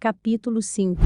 Capítulo 5.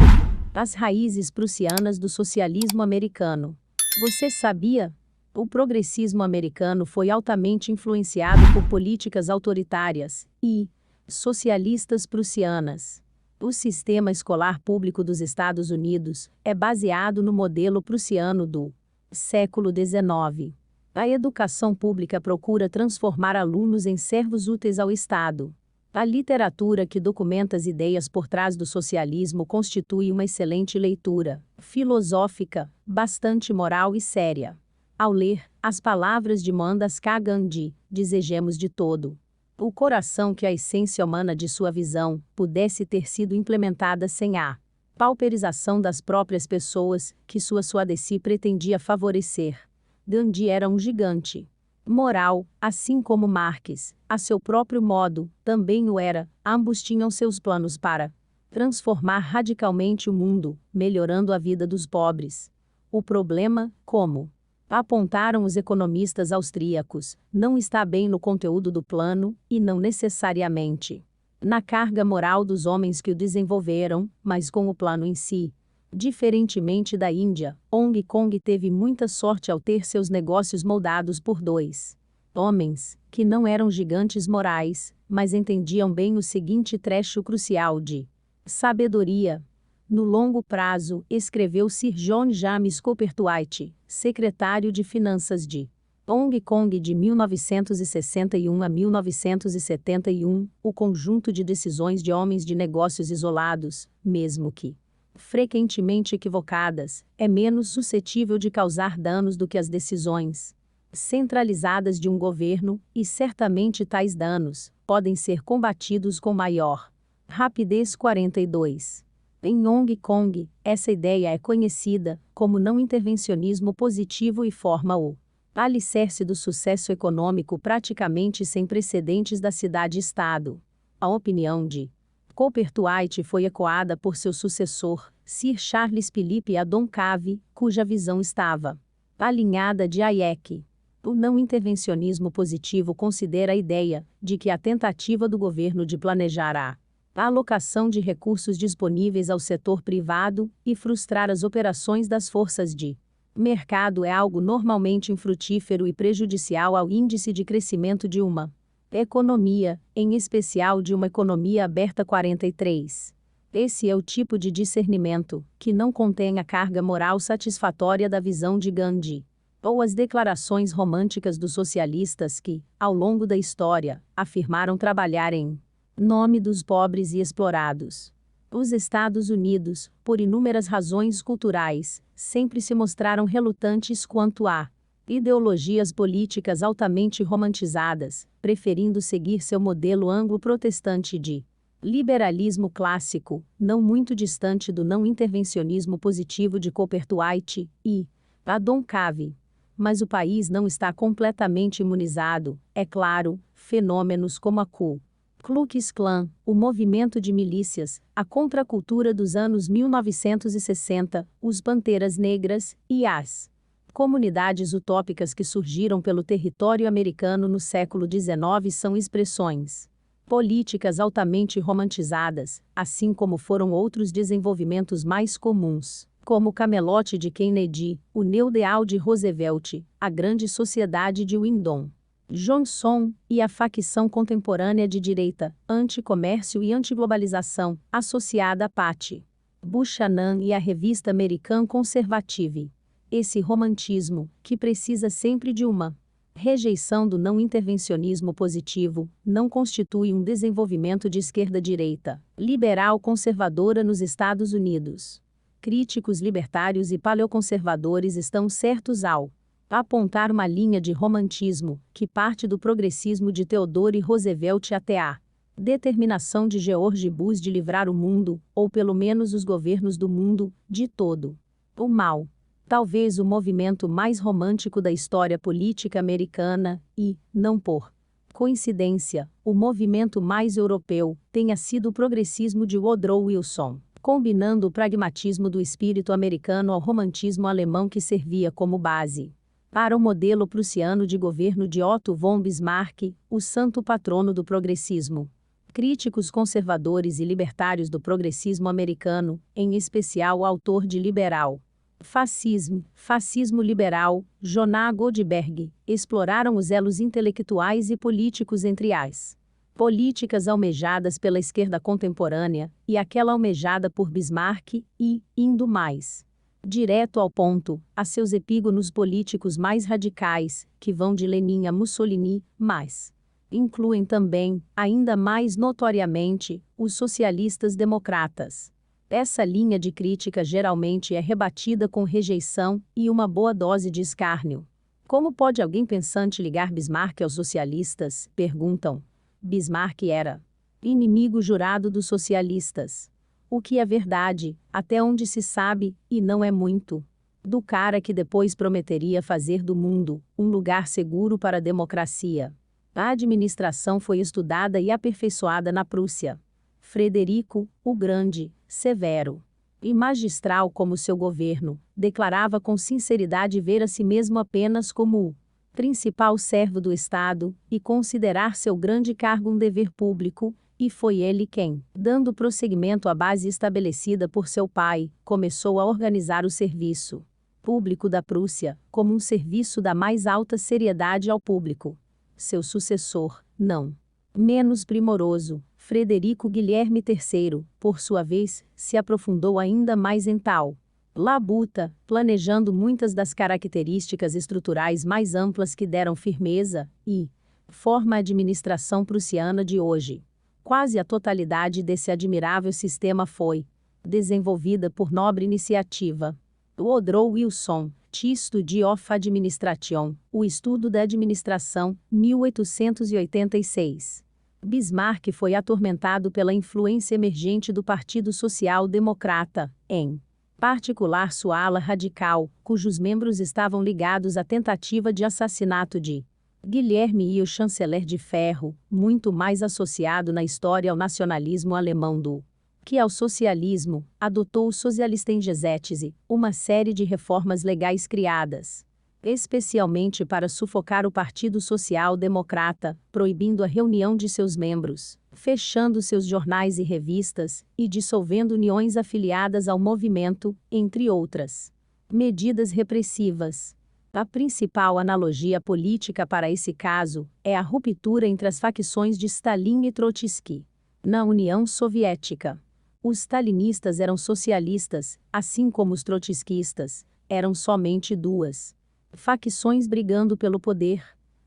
As raízes prussianas do socialismo americano. Você sabia? O progressismo americano foi altamente influenciado por políticas autoritárias e socialistas prussianas. O sistema escolar público dos Estados Unidos é baseado no modelo prussiano do século XIX. A educação pública procura transformar alunos em servos úteis ao Estado. A literatura que documenta as ideias por trás do socialismo constitui uma excelente leitura, filosófica, bastante moral e séria. Ao ler as palavras de Mohandas K. Gandhi, desejemos de todo o coração que a essência humana de sua visão pudesse ter sido implementada sem a pauperização das próprias pessoas que sua Swadesi pretendia favorecer. Gandhi era um gigante moral, assim como Marx, a seu próprio modo, também o era. Ambos tinham seus planos para transformar radicalmente o mundo, melhorando a vida dos pobres. O problema, como apontaram os economistas austríacos, não está bem no conteúdo do plano, e não necessariamente na carga moral dos homens que o desenvolveram, mas com o plano em si. Diferentemente da Índia, Hong Kong teve muita sorte ao ter seus negócios moldados por dois homens, que não eram gigantes morais, mas entendiam bem o seguinte trecho crucial de sabedoria. No longo prazo, escreveu Sir John James Copperthwaite, secretário de Finanças de Hong Kong de 1961 a 1971, o conjunto de decisões de homens de negócios isolados, mesmo que frequentemente equivocadas, é menos suscetível de causar danos do que as decisões centralizadas de um governo, e certamente tais danos podem ser combatidos com maior rapidez. 42. Em Hong Kong, essa ideia é conhecida como não intervencionismo positivo e forma o alicerce do sucesso econômico praticamente sem precedentes da cidade-estado. A opinião de Copperthwaite foi ecoada por seu sucessor, Sir Charles Philip Adamcave, cuja visão estava alinhada de Hayek. O não intervencionismo positivo considera a ideia de que a tentativa do governo de planejar a alocação de recursos disponíveis ao setor privado e frustrar as operações das forças de mercado é algo normalmente infrutífero e prejudicial ao índice de crescimento de uma economia, em especial de uma economia aberta. 43. Esse é o tipo de discernimento que não contém a carga moral satisfatória da visão de Gandhi, ou as declarações românticas dos socialistas que, ao longo da história, afirmaram trabalhar em nome dos pobres e explorados. Os Estados Unidos, por inúmeras razões culturais, sempre se mostraram relutantes quanto a ideologias políticas altamente romantizadas, preferindo seguir seu modelo anglo-protestante de liberalismo clássico, não muito distante do não intervencionismo positivo de Copperthwaite e Adamcave. Mas o país não está completamente imunizado, é claro, fenômenos como a Ku Klux Klan, o movimento de milícias, a contracultura dos anos 1960, os Panteras Negras e as comunidades utópicas que surgiram pelo território americano no século XIX são expressões políticas altamente romantizadas, assim como foram outros desenvolvimentos mais comuns, como o camelote de Kennedy, o neoideal de Roosevelt, a grande sociedade de Lyndon Johnson e a facção contemporânea de direita, anti-comércio e antiglobalização, associada a Patty Buchanan e a revista American Conservative. Esse romantismo, que precisa sempre de uma rejeição do não intervencionismo positivo, não constitui um desenvolvimento de esquerda-direita, liberal conservadora nos Estados Unidos. Críticos libertários e paleoconservadores estão certos ao apontar uma linha de romantismo, que parte do progressismo de Theodore Roosevelt até a determinação de George Bush de livrar o mundo, ou pelo menos os governos do mundo, de todo o mal. Talvez o movimento mais romântico da história política americana, e, não por coincidência, o movimento mais europeu, tenha sido o progressismo de Woodrow Wilson, combinando o pragmatismo do espírito americano ao romantismo alemão que servia como base para o modelo prussiano de governo de Otto von Bismarck, o santo patrono do progressismo. Críticos conservadores e libertários do progressismo americano, em especial o autor de Liberal Fascismo Liberal, Jonah Goldberg, exploraram os elos intelectuais e políticos entre as políticas almejadas pela esquerda contemporânea e aquela almejada por Bismarck e, indo mais direto ao ponto, a seus epígonos políticos mais radicais, que vão de Lenin a Mussolini, mas incluem também, ainda mais notoriamente, os socialistas democratas. Essa linha de crítica geralmente é rebatida com rejeição e uma boa dose de escárnio. Como pode alguém pensante ligar Bismarck aos socialistas? Perguntam. Bismarck era inimigo jurado dos socialistas. O que é verdade, até onde se sabe, e não é muito. Do cara que depois prometeria fazer do mundo um lugar seguro para a democracia. A administração foi estudada e aperfeiçoada na Prússia. Frederico, o Grande, severo e magistral como seu governo, declarava com sinceridade ver a si mesmo apenas como o principal servo do Estado, e considerar seu grande cargo um dever público, e foi ele quem, dando prosseguimento à base estabelecida por seu pai, começou a organizar o serviço público da Prússia, como um serviço da mais alta seriedade ao público. Seu sucessor, não menos primoroso, Frederico Guilherme III, por sua vez, se aprofundou ainda mais em tal labuta, planejando muitas das características estruturais mais amplas que deram firmeza e forma à administração prussiana de hoje. Quase a totalidade desse admirável sistema foi desenvolvida por nobre iniciativa. Woodrow Wilson, History of Administration, o estudo da administração, 1886. Bismarck foi atormentado pela influência emergente do Partido Social Democrata, em particular sua ala radical, cujos membros estavam ligados à tentativa de assassinato de Guilherme e o chanceler de ferro, muito mais associado na história ao nacionalismo alemão do que ao socialismo, adotou o Sozialistengesetze, uma série de reformas legais criadas especialmente para sufocar o Partido Social Democrata, proibindo a reunião de seus membros, fechando seus jornais e revistas, e dissolvendo uniões afiliadas ao movimento, entre outras medidas repressivas. A principal analogia política para esse caso é a ruptura entre as facções de Stalin e Trotsky. Na União Soviética, os stalinistas eram socialistas, assim como os trotskistas, eram somente duas facções brigando pelo poder.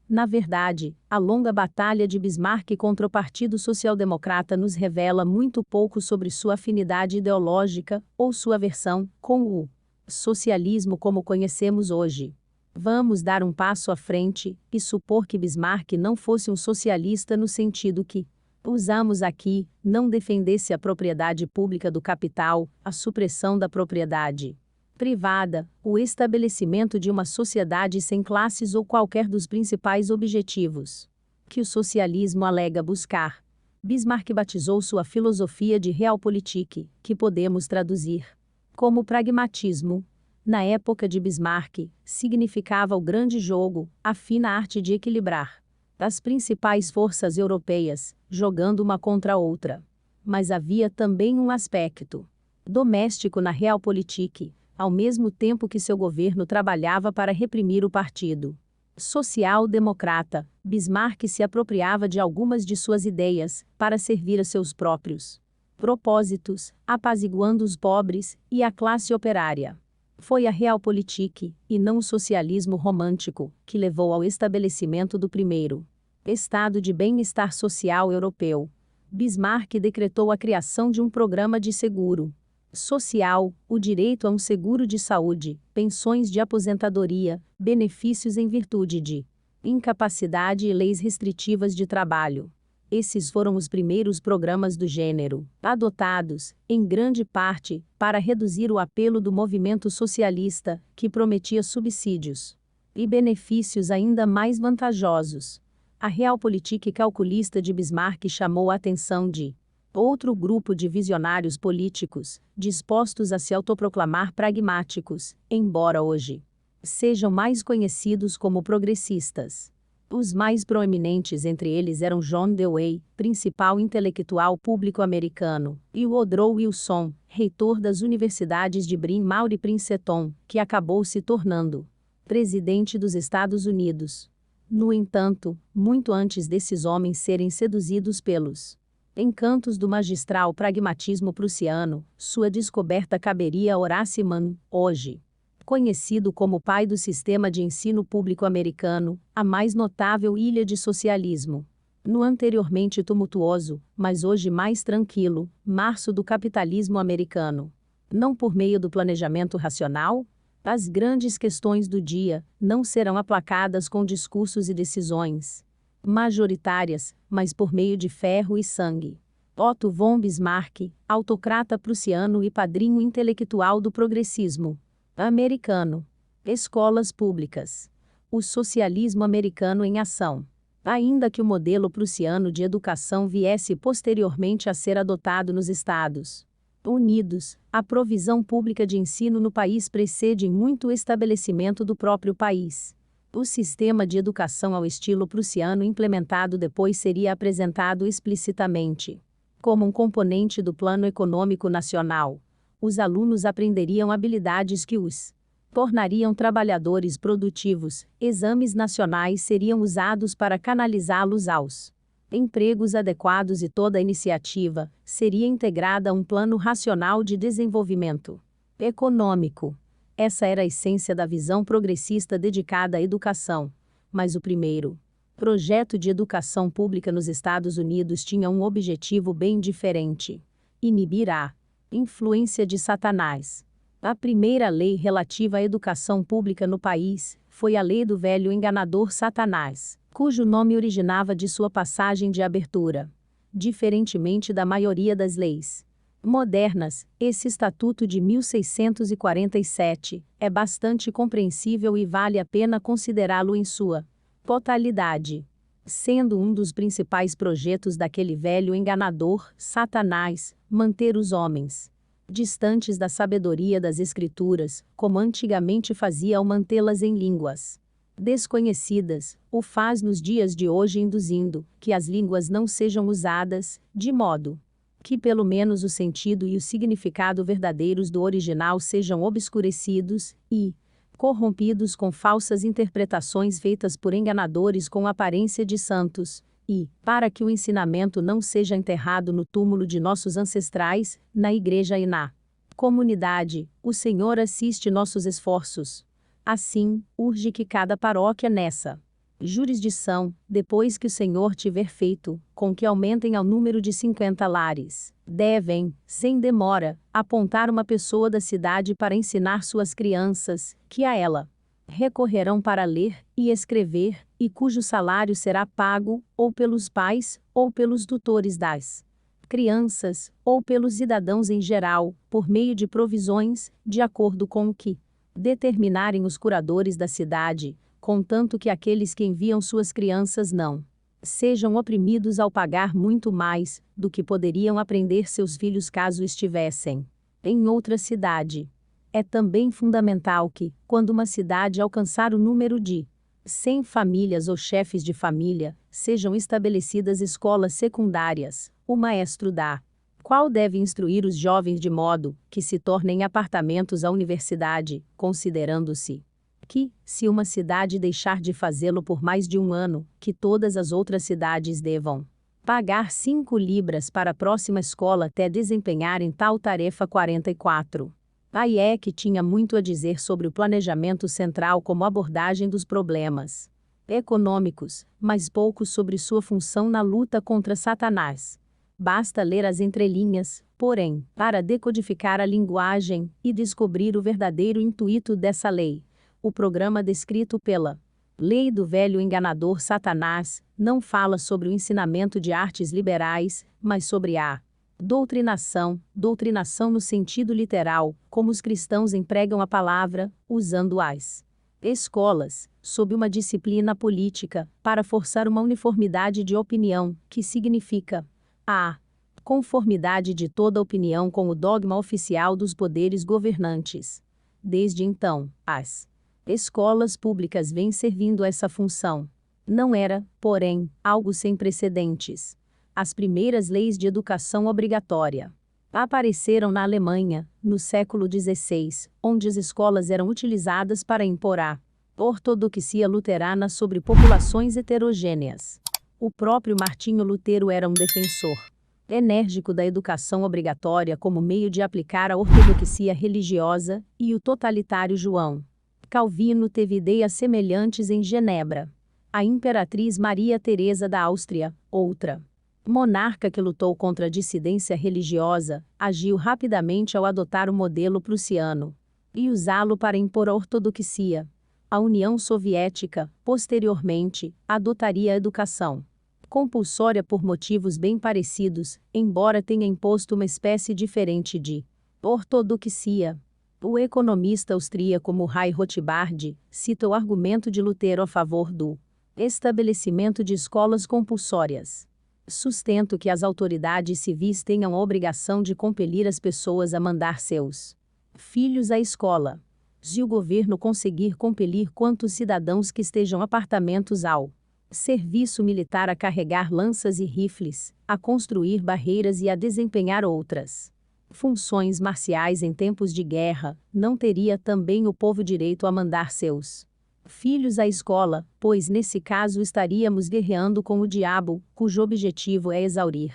Na verdade, a longa batalha de Bismarck contra o Partido Social Democrata nos revela muito pouco sobre sua afinidade ideológica ou sua aversão com o socialismo como conhecemos hoje. Vamos dar um passo à frente e supor que Bismarck não fosse um socialista no sentido que usamos aqui, não defendesse a propriedade pública do capital, a supressão da propriedade privada, o estabelecimento de uma sociedade sem classes ou qualquer dos principais objetivos que o socialismo alega buscar. Bismarck batizou sua filosofia de Realpolitik, que podemos traduzir como pragmatismo. Na época de Bismarck, significava o grande jogo, a fina arte de equilibrar as principais forças europeias, jogando uma contra a outra. Mas havia também um aspecto doméstico na Realpolitik. Ao mesmo tempo que seu governo trabalhava para reprimir o Partido Social-Democrata, Bismarck se apropriava de algumas de suas ideias, para servir a seus próprios propósitos, apaziguando os pobres e a classe operária. Foi a Realpolitik, e não o socialismo romântico, que levou ao estabelecimento do primeiro Estado de bem-estar social europeu. Bismarck decretou a criação de um programa de seguro social, o direito a um seguro de saúde, pensões de aposentadoria, benefícios em virtude de incapacidade e leis restritivas de trabalho. Esses foram os primeiros programas do gênero, adotados, em grande parte, para reduzir o apelo do movimento socialista, que prometia subsídios e benefícios ainda mais vantajosos. A Realpolitik calculista de Bismarck chamou a atenção de outro grupo de visionários políticos, dispostos a se autoproclamar pragmáticos, embora hoje sejam mais conhecidos como progressistas. Os mais proeminentes entre eles eram John Dewey, principal intelectual público americano, e Woodrow Wilson, reitor das universidades de Bryn Mawr e Princeton, que acabou se tornando presidente dos Estados Unidos. No entanto, muito antes desses homens serem seduzidos pelos encantos do magistral pragmatismo prussiano, sua descoberta caberia a Horace Mann, hoje conhecido como pai do sistema de ensino público americano, a mais notável ilha de socialismo. No anteriormente tumultuoso, mas hoje mais tranquilo, março do capitalismo americano. Não por meio do planejamento racional, as grandes questões do dia não serão aplacadas com discursos e decisões majoritárias, mas por meio de ferro e sangue. Otto von Bismarck, autocrata prussiano e padrinho intelectual do progressismo americano. Escolas públicas. O socialismo americano em ação. Ainda que o modelo prussiano de educação viesse posteriormente a ser adotado nos Estados Unidos, a provisão pública de ensino no país precede muito o estabelecimento do próprio país. O sistema de educação ao estilo prussiano implementado depois seria apresentado explicitamente como um componente do Plano Econômico Nacional. Os alunos aprenderiam habilidades que os tornariam trabalhadores produtivos. Exames nacionais seriam usados para canalizá-los aos empregos adequados e toda a iniciativa seria integrada a um plano racional de desenvolvimento econômico. Essa era a essência da visão progressista dedicada à educação. Mas o primeiro projeto de educação pública nos Estados Unidos tinha um objetivo bem diferente: inibir a influência de Satanás. A primeira lei relativa à educação pública no país foi a Lei do Velho Enganador Satanás, cujo nome originava de sua passagem de abertura. Diferentemente da maioria das leis modernas, esse estatuto de 1647 é bastante compreensível e vale a pena considerá-lo em sua totalidade. Sendo um dos principais projetos daquele velho enganador, Satanás, manter os homens distantes da sabedoria das Escrituras, como antigamente fazia ao mantê-las em línguas desconhecidas, o faz nos dias de hoje induzindo que as línguas não sejam usadas, de modo que pelo menos o sentido e o significado verdadeiros do original sejam obscurecidos e corrompidos com falsas interpretações feitas por enganadores com aparência de santos, e, para que o ensinamento não seja enterrado no túmulo de nossos ancestrais, na igreja e na comunidade, o Senhor assiste nossos esforços. Assim, urge que cada paróquia nessa jurisdição, depois que o Senhor tiver feito com que aumentem ao número de 50 lares, devem, sem demora, apontar uma pessoa da cidade para ensinar suas crianças, que a ela recorrerão para ler e escrever, e cujo salário será pago, ou pelos pais, ou pelos tutores das crianças, ou pelos cidadãos em geral, por meio de provisões, de acordo com o que determinarem os curadores da cidade, contanto que aqueles que enviam suas crianças não sejam oprimidos ao pagar muito mais do que poderiam aprender seus filhos caso estivessem em outra cidade. É também fundamental que, quando uma cidade alcançar o número de 100 famílias ou chefes de família, sejam estabelecidas escolas secundárias. O maestro da qual deve instruir os jovens de modo que se tornem apartamentos à universidade, considerando-se que, se uma cidade deixar de fazê-lo por mais de um ano, que todas as outras cidades devam pagar 5 libras para a próxima escola até desempenharem tal tarefa. 44. Hayek tinha muito a dizer sobre o planejamento central como abordagem dos problemas econômicos, mas pouco sobre sua função na luta contra Satanás. Basta ler as entrelinhas, porém, para decodificar a linguagem e descobrir o verdadeiro intuito dessa lei. O programa descrito pela Lei do Velho Enganador Satanás não fala sobre o ensinamento de artes liberais, mas sobre a doutrinação no sentido literal, como os cristãos empregam a palavra, usando as escolas, sob uma disciplina política, para forçar uma uniformidade de opinião, que significa a conformidade de toda opinião com o dogma oficial dos poderes governantes. Desde então, as escolas públicas vêm servindo essa função. Não era, porém, algo sem precedentes. As primeiras leis de educação obrigatória apareceram na Alemanha, no século XVI, onde as escolas eram utilizadas para impor a ortodoxia luterana sobre populações heterogêneas. O próprio Martinho Lutero era um defensor enérgico da educação obrigatória como meio de aplicar a ortodoxia religiosa, e o totalitário João Calvino teve ideias semelhantes em Genebra. A imperatriz Maria Teresa da Áustria, outra monarca que lutou contra a dissidência religiosa, agiu rapidamente ao adotar o modelo prussiano e usá-lo para impor a ortodoxia. A União Soviética, posteriormente, adotaria a educação compulsória por motivos bem parecidos, embora tenha imposto uma espécie diferente de ortodoxia. O economista austríaco Murray Rothbard cita o argumento de Lutero a favor do estabelecimento de escolas compulsórias. Sustento que as autoridades civis tenham a obrigação de compelir as pessoas a mandar seus filhos à escola. Se o governo conseguir compelir quantos cidadãos que estejam apartamentos ao serviço militar a carregar lanças e rifles, a construir barreiras e a desempenhar outras funções marciais em tempos de guerra, não teria também o povo direito a mandar seus filhos à escola, pois nesse caso estaríamos guerreando com o diabo, cujo objetivo é exaurir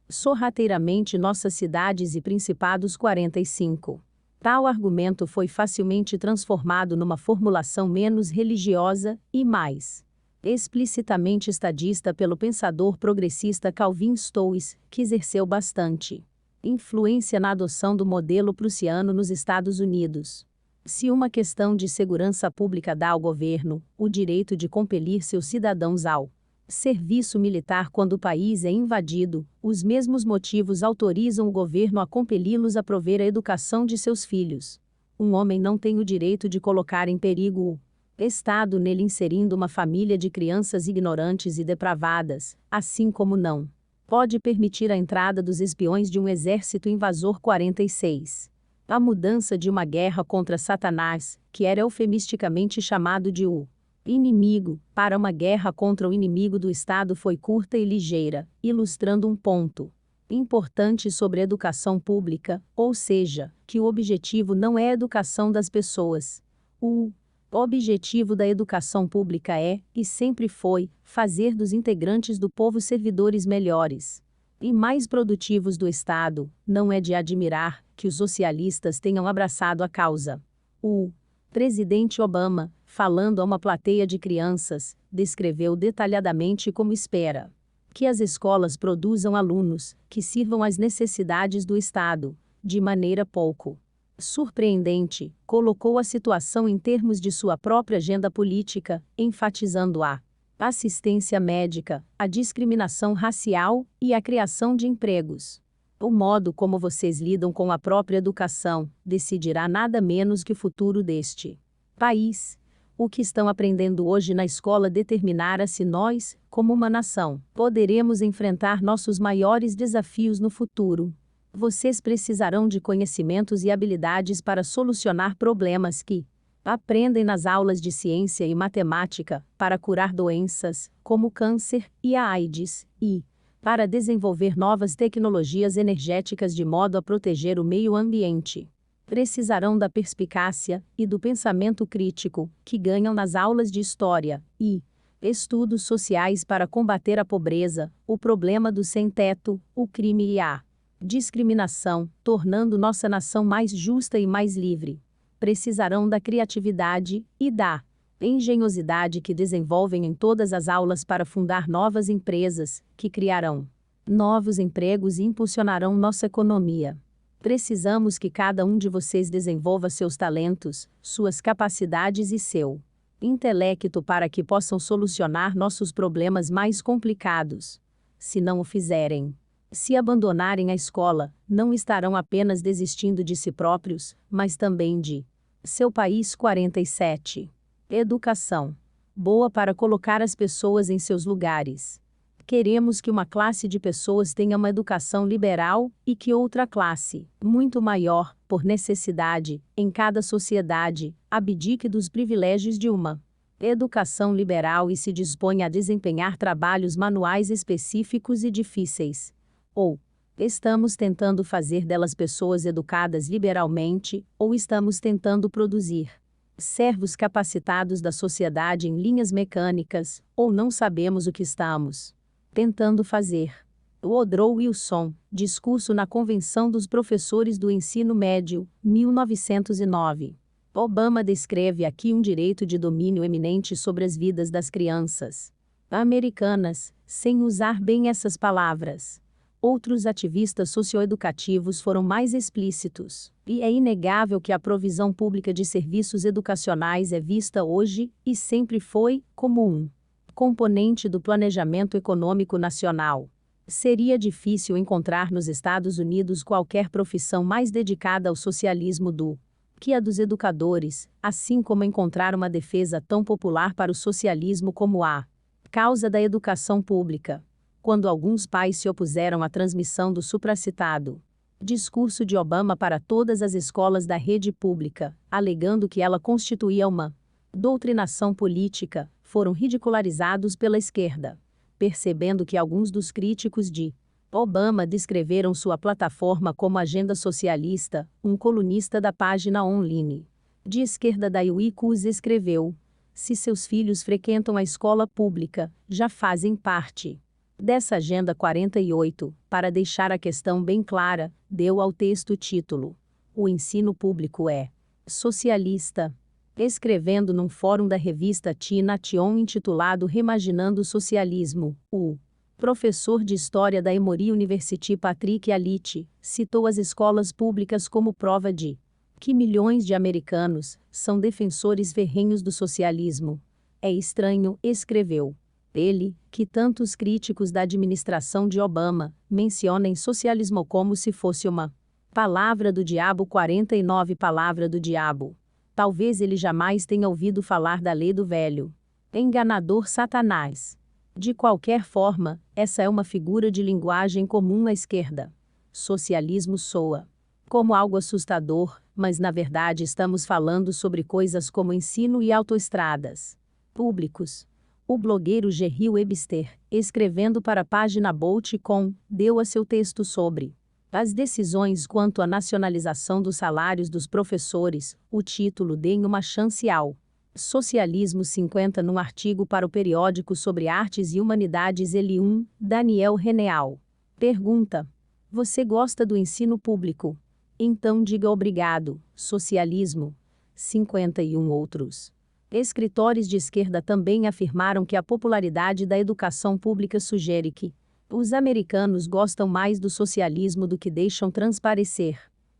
sorrateiramente nossas cidades e principados. 45. Tal argumento foi facilmente transformado numa formulação menos religiosa e mais explicitamente estadista pelo pensador progressista Calvin Stowes, que exerceu bastante influência na adoção do modelo prussiano nos Estados Unidos. Se uma questão de segurança pública dá ao governo o direito de compelir seus cidadãos ao serviço militar quando o país é invadido, os mesmos motivos autorizam o governo a compeli-los a prover a educação de seus filhos. Um homem não tem o direito de colocar em perigo o Estado nele inserindo uma família de crianças ignorantes e depravadas, assim como não pode permitir a entrada dos espiões de um exército invasor. 46. A mudança de uma guerra contra Satanás, que era eufemisticamente chamado de o inimigo, para uma guerra contra o inimigo do Estado foi curta e ligeira, ilustrando um ponto importante sobre a educação pública, ou seja, que o objetivo não é a educação das pessoas. O objetivo da educação pública é, e sempre foi, fazer dos integrantes do povo servidores melhores e mais produtivos do Estado. Não é de admirar que os socialistas tenham abraçado a causa. O presidente Obama, falando a uma plateia de crianças, descreveu detalhadamente como espera que as escolas produzam alunos que sirvam às necessidades do Estado, de maneira pouco surpreendente, colocou a situação em termos de sua própria agenda política, enfatizando a assistência médica, a discriminação racial e a criação de empregos. O modo como vocês lidam com a própria educação decidirá nada menos que o futuro deste país. O que estão aprendendo hoje na escola determinará se nós, como uma nação, poderemos enfrentar nossos maiores desafios no futuro. Vocês precisarão de conhecimentos e habilidades para solucionar problemas que aprendem nas aulas de ciência e matemática, para curar doenças, como o câncer e a AIDS, e para desenvolver novas tecnologias energéticas de modo a proteger o meio ambiente. Precisarão da perspicácia e do pensamento crítico, que ganham nas aulas de história e estudos sociais para combater a pobreza, o problema do sem-teto, o crime e a discriminação, tornando nossa nação mais justa e mais livre. Precisarão da criatividade e da engenhosidade que desenvolvem em todas as aulas para fundar novas empresas, que criarão novos empregos e impulsionarão nossa economia. Precisamos que cada um de vocês desenvolva seus talentos, suas capacidades e seu intelecto para que possam solucionar nossos problemas mais complicados. Se não o fizerem, se abandonarem a escola, não estarão apenas desistindo de si próprios, mas também de seu país. 47. Educação boa para colocar as pessoas em seus lugares. Queremos que uma classe de pessoas tenha uma educação liberal e que outra classe, muito maior, por necessidade, em cada sociedade, abdique dos privilégios de uma educação liberal e se dispõe a desempenhar trabalhos manuais específicos e difíceis. Ou, estamos tentando fazer delas pessoas educadas liberalmente, ou estamos tentando produzir servos capacitados da sociedade em linhas mecânicas, ou não sabemos o que estamos tentando fazer. Woodrow Wilson, discurso na Convenção dos Professores do Ensino Médio, 1909. Obama descreve aqui um direito de domínio eminente sobre as vidas das crianças americanas, sem usar bem essas palavras. Outros ativistas socioeducativos foram mais explícitos, e é inegável que a provisão pública de serviços educacionais é vista hoje, e sempre foi, como um componente do planejamento econômico nacional. Seria difícil encontrar nos Estados Unidos qualquer profissão mais dedicada ao socialismo do que a dos educadores, assim como encontrar uma defesa tão popular para o socialismo como a causa da educação pública. Quando alguns pais se opuseram à transmissão do supracitado discurso de Obama para todas as escolas da rede pública, alegando que ela constituía uma doutrinação política, foram ridicularizados pela esquerda. Percebendo que alguns dos críticos de Obama descreveram sua plataforma como agenda socialista, um colunista da página online de esquerda da UICUS escreveu: se seus filhos frequentam a escola pública, já fazem parte dessa Agenda 48, para deixar a questão bem clara, deu ao texto título: O ensino público é socialista. Escrevendo num fórum da revista Teen Nation intitulado Reimaginando o Socialismo, o professor de História da Emory University Patrick Alite citou as escolas públicas como prova de que milhões de americanos são defensores ferrenhos do socialismo. É estranho, escreveu ele, que tantos críticos da administração de Obama mencionem socialismo como se fosse uma palavra do diabo. 49 Palavra do diabo. Talvez ele jamais tenha ouvido falar da lei do velho enganador Satanás. De qualquer forma, essa é uma figura de linguagem comum à esquerda. Socialismo soa como algo assustador, mas na verdade estamos falando sobre coisas como ensino e autoestradas públicos. O blogueiro Jerry Webster, escrevendo para a página Bolt.com, deu a seu texto sobre as decisões quanto à nacionalização dos salários dos professores, o título Deem uma chance ao Socialismo 50 num artigo para o periódico sobre artes e humanidades L1, Daniel Reneal. Pergunta: você gosta do ensino público? Então diga obrigado, socialismo. 51 outros escritores de esquerda também afirmaram que a popularidade da educação pública sugere que os americanos gostam mais do socialismo do que deixam transparecer.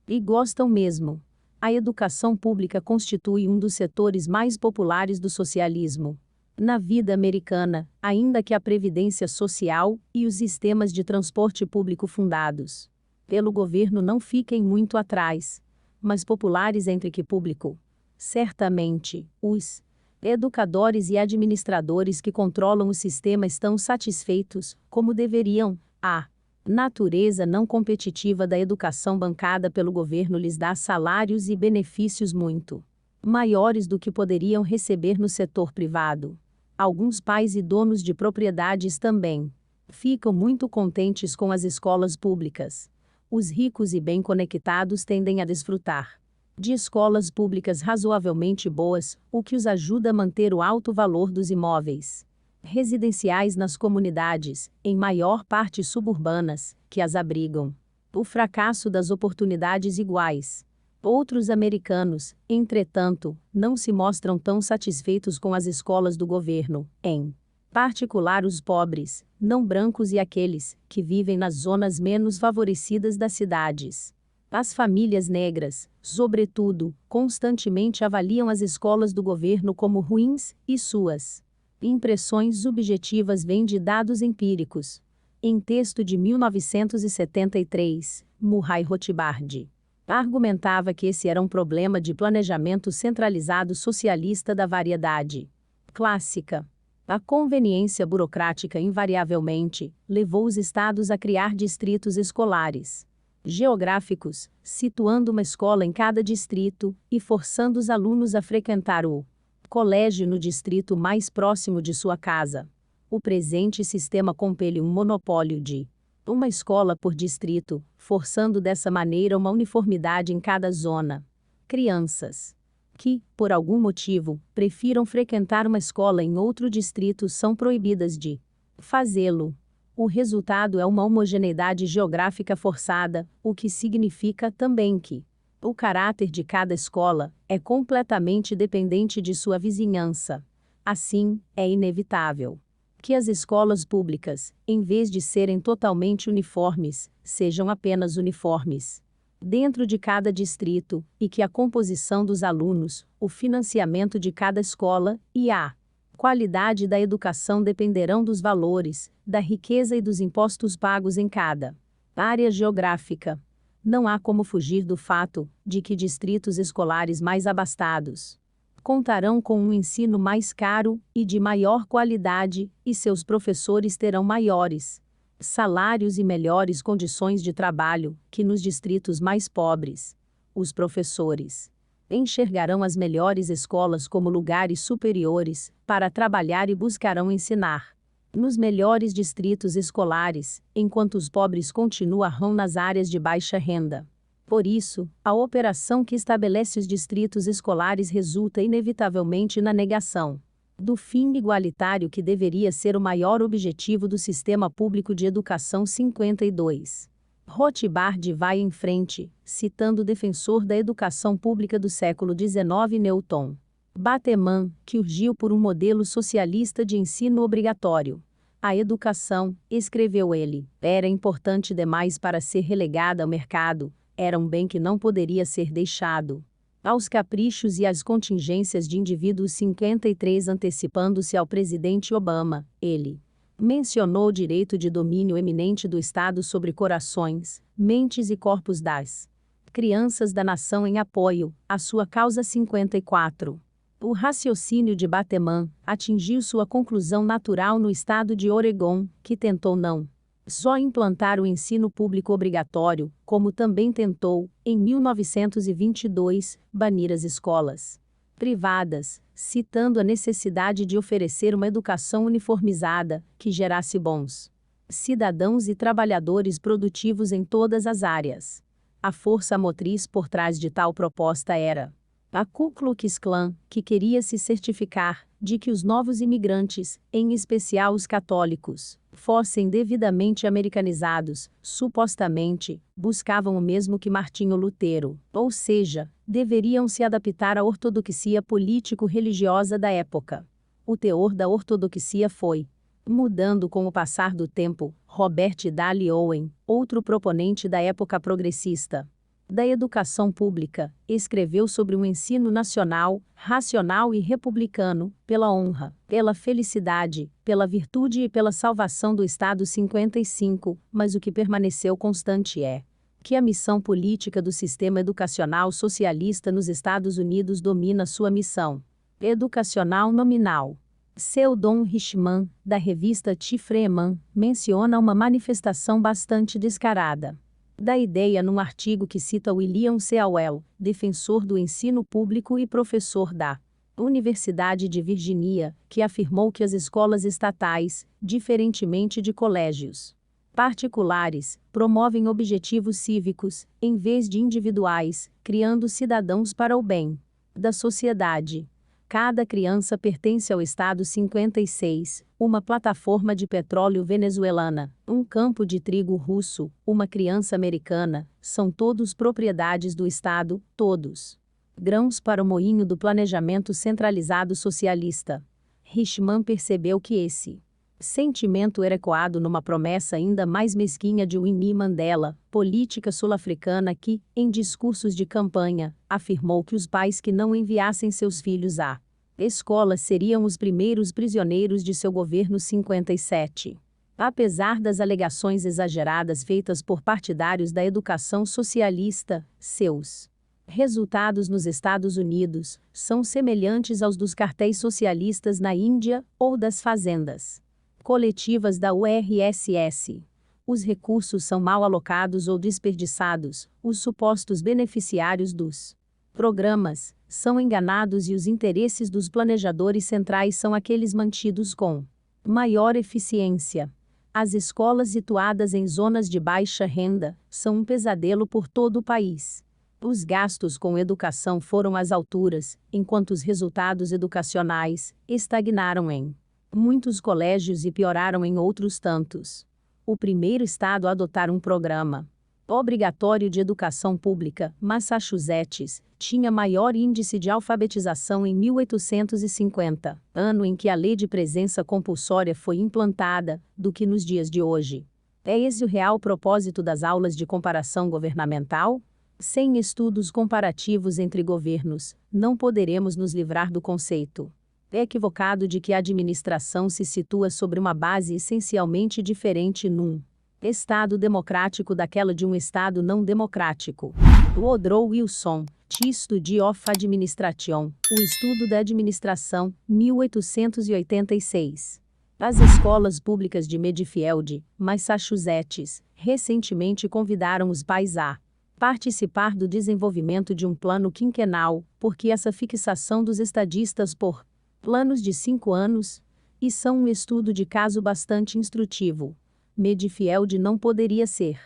E gostam mesmo. A educação pública constitui um dos setores mais populares do socialismo na vida americana, ainda que a previdência social e os sistemas de transporte público fundados pelo governo não fiquem muito atrás, mas populares entre que público. Certamente, os educadores e administradores que controlam o sistema estão satisfeitos, como deveriam. A natureza não competitiva da educação bancada pelo governo lhes dá salários e benefícios muito maiores do que poderiam receber no setor privado. Alguns pais e donos de propriedades também ficam muito contentes com as escolas públicas. Os ricos e bem conectados tendem a desfrutar de escolas públicas razoavelmente boas, o que os ajuda a manter o alto valor dos imóveis residenciais nas comunidades, em maior parte suburbanas, que as abrigam. O fracasso das oportunidades iguais. Outros americanos, entretanto, não se mostram tão satisfeitos com as escolas do governo, em particular os pobres, não brancos e aqueles que vivem nas zonas menos favorecidas das cidades. As famílias negras, sobretudo, constantemente avaliam as escolas do governo como ruins, e suas impressões subjetivas vêm de dados empíricos. Em texto de 1973, Murray Rothbard argumentava que esse era um problema de planejamento centralizado socialista da variedade clássica. A conveniência burocrática invariavelmente levou os estados a criar distritos escolares geográficos, situando uma escola em cada distrito e forçando os alunos a frequentar o colégio no distrito mais próximo de sua casa. O presente sistema compele um monopólio de uma escola por distrito, forçando dessa maneira uma uniformidade em cada zona. Crianças que, por algum motivo, prefiram frequentar uma escola em outro distrito são proibidas de fazê-lo. O resultado é uma homogeneidade geográfica forçada, o que significa também que o caráter de cada escola é completamente dependente de sua vizinhança. Assim, é inevitável que as escolas públicas, em vez de serem totalmente uniformes, sejam apenas uniformes dentro de cada distrito, e que a composição dos alunos, o financiamento de cada escola e a qualidade da educação dependerão dos valores, da riqueza e dos impostos pagos em cada área geográfica. Não há como fugir do fato de que distritos escolares mais abastados contarão com um ensino mais caro e de maior qualidade, e seus professores terão maiores salários e melhores condições de trabalho que nos distritos mais pobres. Os professores enxergarão as melhores escolas como lugares superiores para trabalhar e buscarão ensinar nos melhores distritos escolares, enquanto os pobres continuarão nas áreas de baixa renda. Por isso, a operação que estabelece os distritos escolares resulta inevitavelmente na negação do fim igualitário que deveria ser o maior objetivo do sistema público de educação. 52. Rothbard vai em frente, citando o defensor da educação pública do século XIX, Newton Bateman, que urgiu por um modelo socialista de ensino obrigatório. A educação, escreveu ele, era importante demais para ser relegada ao mercado. Era um bem que não poderia ser deixado aos caprichos e às contingências de indivíduos. 53. Antecipando-se ao presidente Obama, ele mencionou o direito de domínio eminente do Estado sobre corações, mentes e corpos das crianças da nação em apoio à sua causa. 54. O raciocínio de Bateman atingiu sua conclusão natural no estado de Oregon, que tentou não só implantar o ensino público obrigatório, como também tentou, em 1922, banir as escolas privadas, citando a necessidade de oferecer uma educação uniformizada, que gerasse bons cidadãos e trabalhadores produtivos em todas as áreas. A força motriz por trás de tal proposta era a Ku Klux Klan, que queria se certificar de que os novos imigrantes, em especial os católicos, fossem devidamente americanizados. Supostamente, buscavam o mesmo que Martinho Lutero, ou seja, deveriam se adaptar à ortodoxia político-religiosa da época. O teor da ortodoxia foi mudando com o passar do tempo. Robert Dale Owen, outro proponente da época progressista da educação pública, escreveu sobre um ensino nacional, racional e republicano, pela honra, pela felicidade, pela virtude e pela salvação do Estado. 55, mas o que permaneceu constante é que a missão política do sistema educacional socialista nos Estados Unidos domina sua missão educacional nominal. Seldon Richman, da revista T. Freeman, menciona uma manifestação bastante descarada da ideia num artigo que cita William Sewell, defensor do ensino público e professor da Universidade de Virgínia, que afirmou que as escolas estatais, diferentemente de colégios particulares, promovem objetivos cívicos, em vez de individuais, criando cidadãos para o bem da sociedade. Cada criança pertence ao Estado. 56, uma plataforma de petróleo venezuelana, um campo de trigo russo, uma criança americana, são todos propriedades do Estado, todos grãos para o moinho do planejamento centralizado socialista. Richman percebeu que esse sentimento era ecoado numa promessa ainda mais mesquinha de Winnie Mandela, política sul-africana que, em discursos de campanha, afirmou que os pais que não enviassem seus filhos à escola seriam os primeiros prisioneiros de seu governo. 57. Apesar das alegações exageradas feitas por partidários da educação socialista, seus resultados nos Estados Unidos são semelhantes aos dos cartéis socialistas na Índia ou das fazendas coletivas da URSS. Os recursos são mal alocados ou desperdiçados. Os supostos beneficiários dos Programas são enganados e os interesses dos planejadores centrais são aqueles mantidos com maior eficiência. As escolas situadas em zonas de baixa renda são um pesadelo por todo o país. Os gastos com educação foram às alturas, enquanto os resultados educacionais estagnaram em muitos colégios e pioraram em outros tantos. O primeiro estado a adotar um programa obrigatório de educação pública, Massachusetts, tinha maior índice de alfabetização em 1850, ano em que a lei de presença compulsória foi implantada, do que nos dias de hoje. É esse o real propósito das aulas de comparação governamental? Sem estudos comparativos entre governos, não poderemos nos livrar do conceito equivocado de que a administração se situa sobre uma base essencialmente diferente num Estado democrático daquela de um Estado não democrático. Woodrow Wilson, History of Administration, o estudo da administração, 1886. As escolas públicas de Medfield, Massachusetts, recentemente convidaram os pais a participar do desenvolvimento de um plano quinquenal, porque essa fixação dos estadistas por planos de 5 anos, e são um estudo de caso bastante instrutivo. Medfield não poderia ser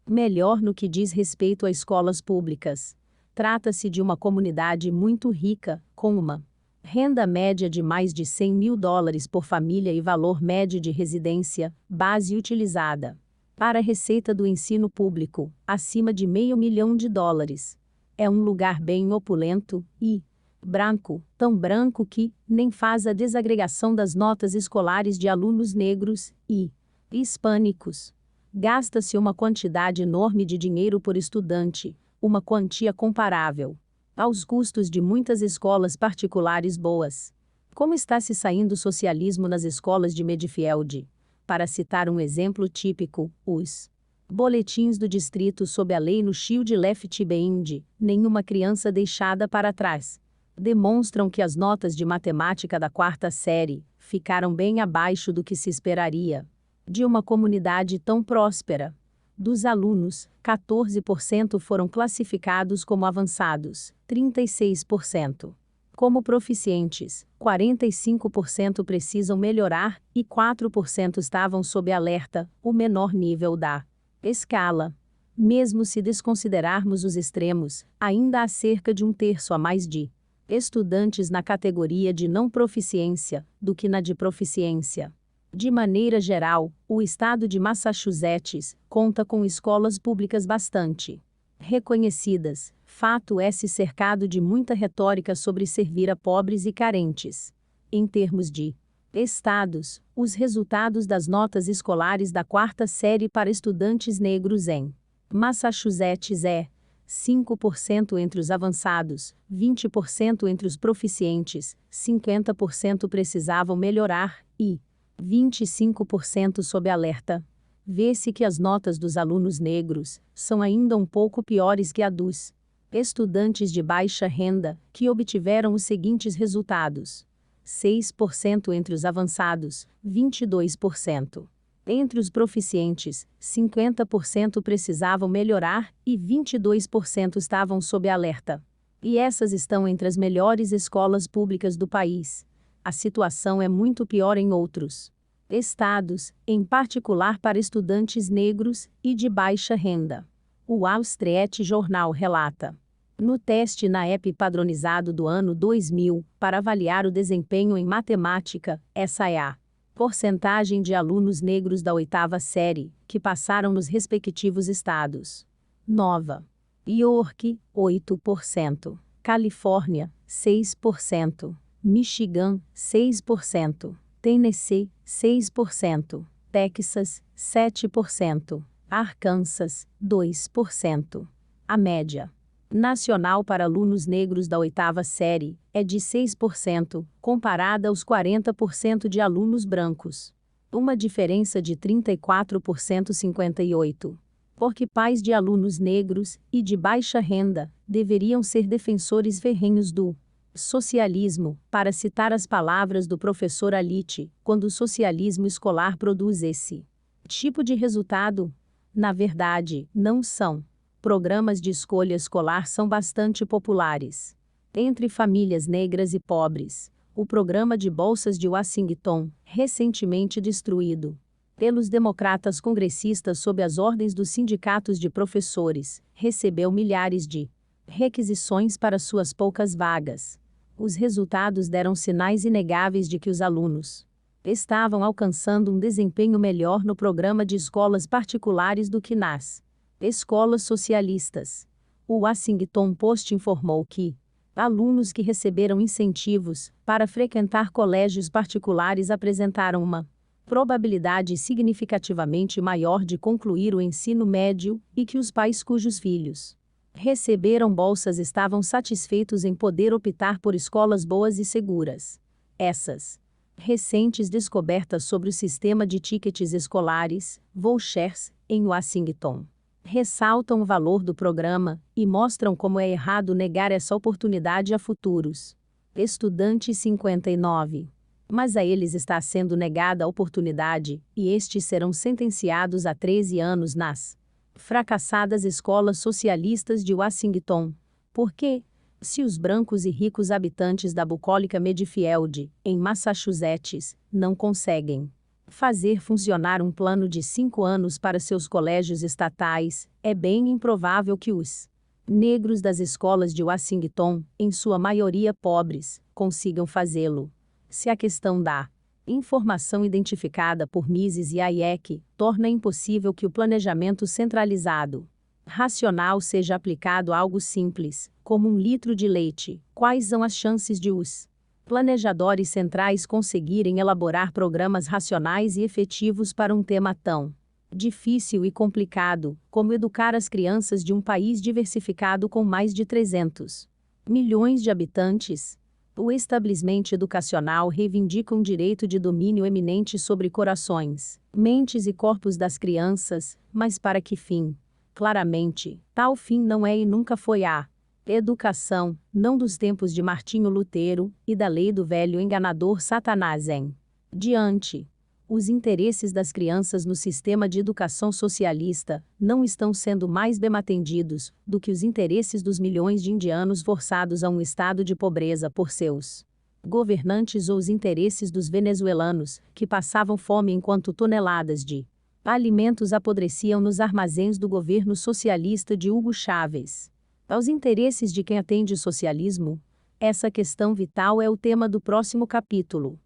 melhor no que diz respeito a escolas públicas. Trata-se de uma comunidade muito rica, com uma renda média de mais de $100.000 por família e valor médio de residência, base utilizada para a receita do ensino público, acima de $500 milhão. É um lugar bem opulento e branco, tão branco que nem faz a desagregação das notas escolares de alunos negros e hispânicos. Gasta-se uma quantidade enorme de dinheiro por estudante, uma quantia comparável aos custos de muitas escolas particulares boas. Como está se saindo o socialismo nas escolas de Medfield? Para citar um exemplo típico, os boletins do distrito sob a lei no Shield Left Behind, nenhuma criança deixada para trás, demonstram que as notas de matemática da 4ª série ficaram bem abaixo do que se esperaria de uma comunidade tão próspera. Dos alunos, 14% foram classificados como avançados, 36% como proficientes, 45% precisam melhorar e 4% estavam sob alerta, o menor nível da escala. Mesmo se desconsiderarmos os extremos, ainda há cerca de 1/3 a mais de estudantes na categoria de não proficiência do que na de proficiência. De maneira geral, o estado de Massachusetts conta com escolas públicas bastante reconhecidas. Fato é-se cercado de muita retórica sobre servir a pobres e carentes. Em termos de estados, os resultados das notas escolares da 4ª série para estudantes negros em Massachusetts é 5% entre os avançados, 20% entre os proficientes, 50% precisavam melhorar e 25% sob alerta. Vê-se que as notas dos alunos negros são ainda um pouco piores que a dos estudantes de baixa renda, que obtiveram os seguintes resultados: 6% entre os avançados, 22%. Entre os proficientes, 50% precisavam melhorar e 22% estavam sob alerta. E essas estão entre as melhores escolas públicas do país. A situação é muito pior em outros estados, em particular para estudantes negros e de baixa renda. O Wall Street Journal relata: no teste NAEP padronizado do ano 2000, para avaliar o desempenho em matemática, essa é a porcentagem de alunos negros da 8ª série, que passaram nos respectivos estados. Nova York, 8%. Califórnia, 6%. Michigan, 6%. Tennessee, 6%. Texas, 7%. Arkansas, 2%. A média nacional para alunos negros da 8ª série é de 6%, comparada aos 40% de alunos brancos. Uma diferença de 34%. 58%. Porque pais de alunos negros e de baixa renda deveriam ser defensores ferrenhos do socialismo, para citar as palavras do professor Alite, quando o socialismo escolar produz esse tipo de resultado. Na verdade, não são programas de escolha escolar são bastante populares. Entre famílias negras e pobres, o programa de bolsas de Washington, recentemente destruído pelos democratas congressistas sob as ordens dos sindicatos de professores, recebeu milhares de requisições para suas poucas vagas. Os resultados deram sinais inegáveis de que os alunos estavam alcançando um desempenho melhor no programa de escolas particulares do que nas escolas socialistas. O Washington Post informou que alunos que receberam incentivos para frequentar colégios particulares apresentaram uma probabilidade significativamente maior de concluir o ensino médio e que os pais cujos filhos receberam bolsas estavam satisfeitos em poder optar por escolas boas e seguras. Essas recentes descobertas sobre o sistema de tickets escolares, vouchers, em Washington, ressaltam o valor do programa e mostram como é errado negar essa oportunidade a futuros estudantes 59. Mas a eles está sendo negada a oportunidade, e estes serão sentenciados a 13 anos nas fracassadas escolas socialistas de Washington. Por quê? Se os brancos e ricos habitantes da bucólica Medfield, em Massachusetts, não conseguem fazer funcionar um plano de 5 anos para seus colégios estatais, é bem improvável que os negros das escolas de Washington, em sua maioria pobres, consigam fazê-lo. Se a questão da informação identificada por Mises e Hayek torna impossível que o planejamento centralizado racional seja aplicado a algo simples, como 1 litro de leite, quais são as chances de os planejadores centrais conseguirem elaborar programas racionais e efetivos para um tema tão difícil e complicado, como educar as crianças de um país diversificado com mais de 300 milhões de habitantes? O estabelecimento educacional reivindica um direito de domínio eminente sobre corações, mentes e corpos das crianças, mas para que fim? Claramente, tal fim não é e nunca foi a educação, não dos tempos de Martinho Lutero e da lei do velho enganador Satanás em diante. Os interesses das crianças no sistema de educação socialista não estão sendo mais bem atendidos do que os interesses dos milhões de indianos forçados a um estado de pobreza por seus governantes ou os interesses dos venezuelanos, que passavam fome enquanto toneladas de alimentos apodreciam nos armazéns do governo socialista de Hugo Chávez. Aos interesses de quem atende o socialismo? Essa questão vital é o tema do próximo capítulo.